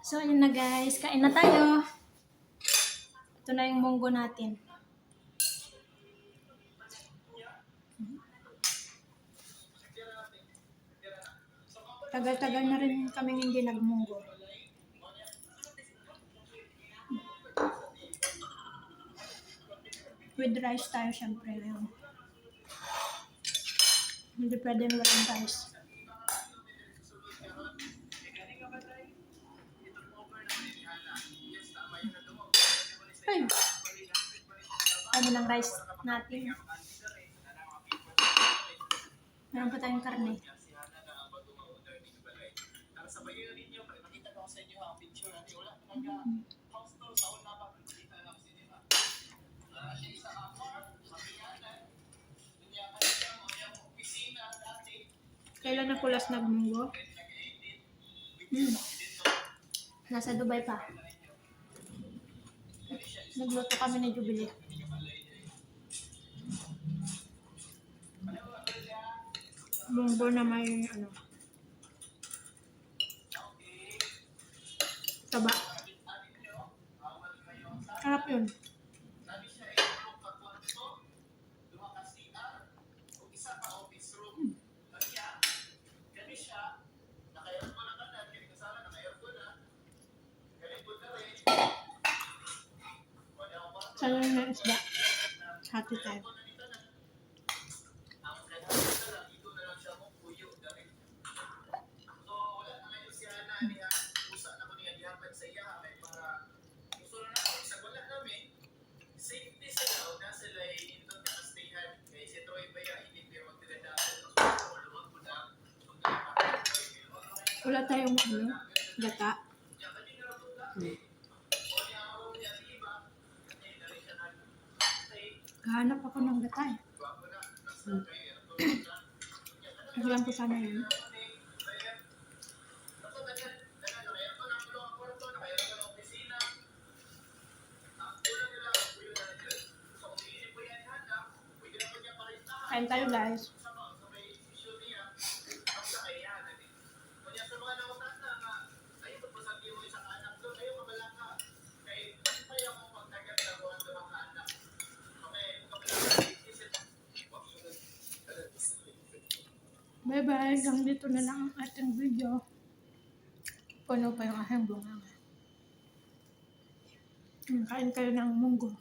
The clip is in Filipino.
So, yun na guys. Kain na tayo. Ito na yung munggo natin. Tagal-tagal na rin kaming hindi nagmunggo. With rice tayo syempre ngayon. Hindi pwedeng walang rice. Ay! Ano ng rice natin? Meron pa tayong karne. Kailan ako last nagmunggo? Nasa Dubai pa. Nagluto kami ni Jubilee. Munggo na may taba. Harap yun. Salang na isda. Hati tayo. Wala tayong gata. Kahanap ako ng gata eh. Alam ko sana yun. Kain tayo guys. Bye-bye. Hanggang dito na lang ang ating video. Puno pa yung aking bunga. Kain kayo ng munggo.